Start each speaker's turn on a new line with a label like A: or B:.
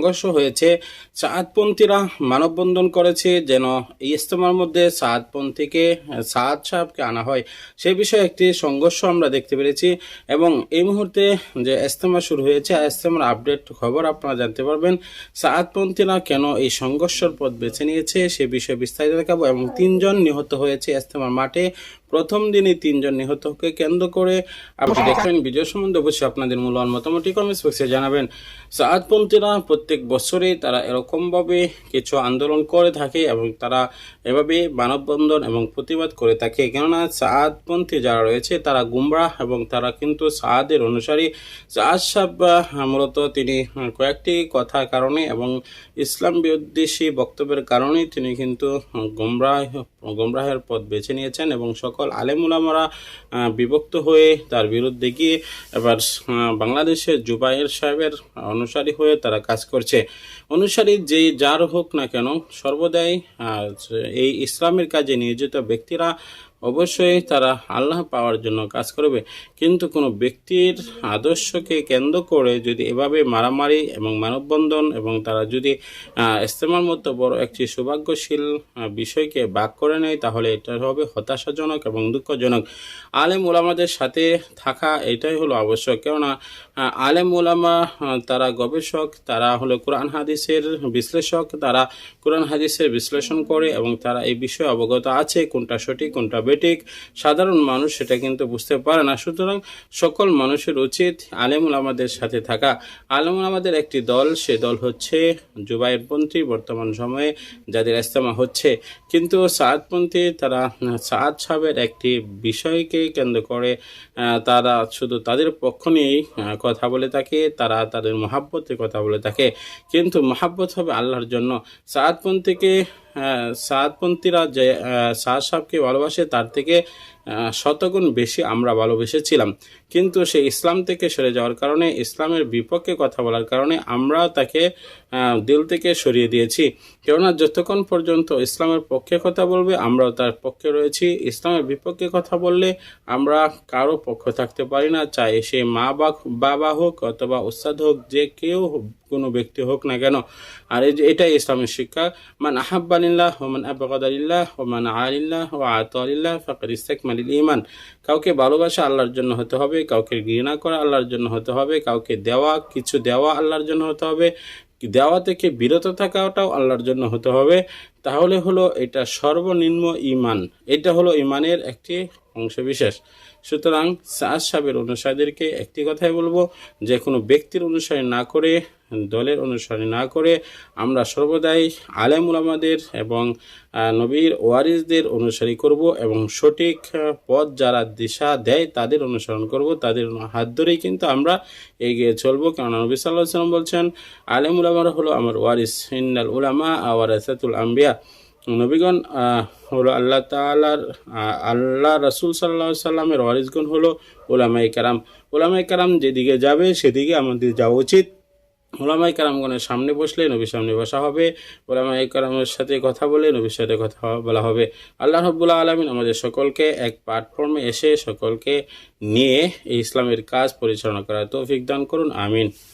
A: সংঘর্ষ হয়েছে। সাআদপন্থীরা মানববন্ধন করেছে যেন এই ইজতেমার মধ্যে সাআদ সাহেবকে আনা হয়, সে বিষয়ে একটি সংঘর্ষ আমরা দেখতে পেরেছি। এবং এই মুহূর্তে যে ইজতেমা শুরু হয়েছে, ইজতেমার আপডেট খবর আপনারা জানতে পারবেন। সাআদপন্থীরা কেন এই সংঘর্ষের পথ বেছে নিয়েছে সে বিষয়ে বিস্তারিত দেখাবো। এবং 3 জন নিহত হয়েছে ইজতেমার মাঠে, প্রথম দিনই 3 জন নিহতকে কেন্দ্র করে আপনি দেখবেন। ভিডিও সম্বন্ধে অবশ্যই আপনাদের মূল্যবান মতামত কমেন্টস বক্সে জানাবেন। সাআদপন্থীরা প্রত্যেক বছরে তারা এরকমভাবে কিছু আন্দোলন করে থাকে এবং তারা এভাবে মানববন্ধন এবং প্রতিবাদ করে থাকে, কেননা সাআদপন্থী যারা রয়েছে তারা গুমরাহ এবং তারা কিন্তু সাআদের অনুসারী। সাআদ সাহেব মূলত তিনি কয়েকটি কথার কারণে এবং ইসলাম বিদ্বেষী বক্তব্যের কারণে তিনি কিন্তু গুমরাহের পথ বেছে নিয়েছেন এবং সকল আলেম উলামারা বিভক্ত হয়ে তার বিরুদ্ধে গিয়ে এবার বাংলাদেশের জুবায়ের সাহেবের অনুসারী হয়ে তারা কাজ করছে। অনুসারী যে যার হোক না কেন, সর্বদাই এই ইসলামের কাজে নিয়োজিত ব্যক্তিরা অবশ্যই তারা আল্লাহ পাওয়ার জন্য কাজ করবে, কিন্তু কোনো ব্যক্তির আদর্শকে কেন্দ্র করে যদি এভাবে মারামারি এবং মানববন্ধন এবং তারা যদি ইজতেমার মতো বড় একটি সৌভাগ্যশীল বিষয়কে ভাগ করে নেয়, তাহলে এটা হবে হতাশাজনক এবং দুঃখজনক। আলেম ওলামাদের সাথে থাকা এটাই হলো আবশ্যক, কেননা আলেম ওলামা তারা গবেষক, তারা হলো কোরআন হাদিসের বিশ্লেষক, তারা কোরআন হাদিসের বিশ্লেষণ করে এবং তারা এই বিষয়ে অবগত আছে কোনটা সঠিক কোনটা বেঠিক। সাধারণ মানুষ সেটা কিন্তু বুঝতে পারে না। সুতরাং সকল মানুষের উচিত আলেম ওলামাদের সাথে থাকা। আলেম ওলামাদের একটি দল, সে দল হচ্ছে জুবায়েরপন্থী বর্তমান সময়ে যাদের ইজতেমা হচ্ছে। কিন্তু সাআদপন্থী তারা সাআদ সাহেবের একটি বিষয়কে কেন্দ্র করে তারা শুধু তাদের পক্ষ নিয়েই কথা বলে থাকে, তারা তাদের মহাব্বতের কথা বলে থাকে, কিন্তু মহাব্বত হবে আল্লাহর জন্য। সাআদপন্থীরা যে সাআদ সাহেবকে ভালোবাসে তার থেকে শতগুণ বেশি আমরা ভালোবেসেছিলাম, কিন্তু সে ইসলাম থেকে সরে যাওয়ার কারণে, ইসলামের বিপক্ষে কথা বলার কারণে আমরা তাকে দিল থেকে সরিয়ে দিয়েছি। কেননা যতক্ষণ পর্যন্ত ইসলামের পক্ষে কথা বলবে আমরাও তার পক্ষে রয়েছি, ইসলামের বিপক্ষে কথা বললে আমরা কারো পক্ষ থাকতে পারি না, চাই সে বাবা হোক অথবা উস্তাদ হোক, যে কেউ কোনো ব্যক্তি হোক না কেন। আর এটাই ইসলামের শিক্ষা, মান আহাব্বানিল্লাহ ওয়া মান আবগাদালিল্লাহ ওয়া মান আলিল্লাহ ওয়া আতালিল্লাহ ফাকাদ ইসতাকমালাল ঈমান। কাউকে ভালোবাসা আল্লাহর জন্য হতে হবে, কাউকে ঘৃণা করা আল্লাহর জন্য হতে হবে, কাউকে কিছু দেওয়া আল্লাহর জন্য হতে হবে, দেওয়া থেকে বিরত থাকাটাও আল্লাহর জন্য হতে হবে। তাহলে হলো এটা সর্বনিম্ন ঈমান, এটা হলো ঈমানের একটি অংশবিশেষ। সুতরাং সাআদ সাহেবের অনুসারীদেরকে একটি কথাই বলবো, যে কোনো ব্যক্তির অনুসারী না করে, দলের অনুসারী না করে আমরা সর্বদাই আলেম উলামাদের এবং নবীর ওয়ারিসদের অনুসারী করব এবং সঠিক পথ যারা দিশা দেয় তাদের অনুসরণ করব, তাদের হাত ধরেই কিন্তু আমরা এগিয়ে চলবো। কেননা নবী সাল্লাল্লাহু আলাইহি ওয়াসাল্লাম বলছেন, আলেম উলামারা হলো আমার ওয়ারিস, ইন্নাল উলামা ওয়ারাসাতুল আম্বিয়া। নবীগণ হলো আল্লাহ রাসূল সাল্লাল্লাহু আলাইহি সাল্লামের ওয়ারিসগণ হলো উলামায়ে কেরাম। উলামায়ে কেরাম যেদিকে যাবে সেদিকে আমাদের যাওয়া উচিত। উলামায়ে কেরামগণের সামনে বসলে নবীর সামনে বসা হবে, উলামায়ে কেরামের সাথে কথা বলে নবীর সাথে কথা বলা হবে। আল্লাহ রাব্বুল আলামিন আমাদের সকলকে এক প্ল্যাটফর্মে এসে সকলকে নিয়ে এই ইসলামের কাজ পরিচালনা করার তৌফিক দান করুন, আমিন।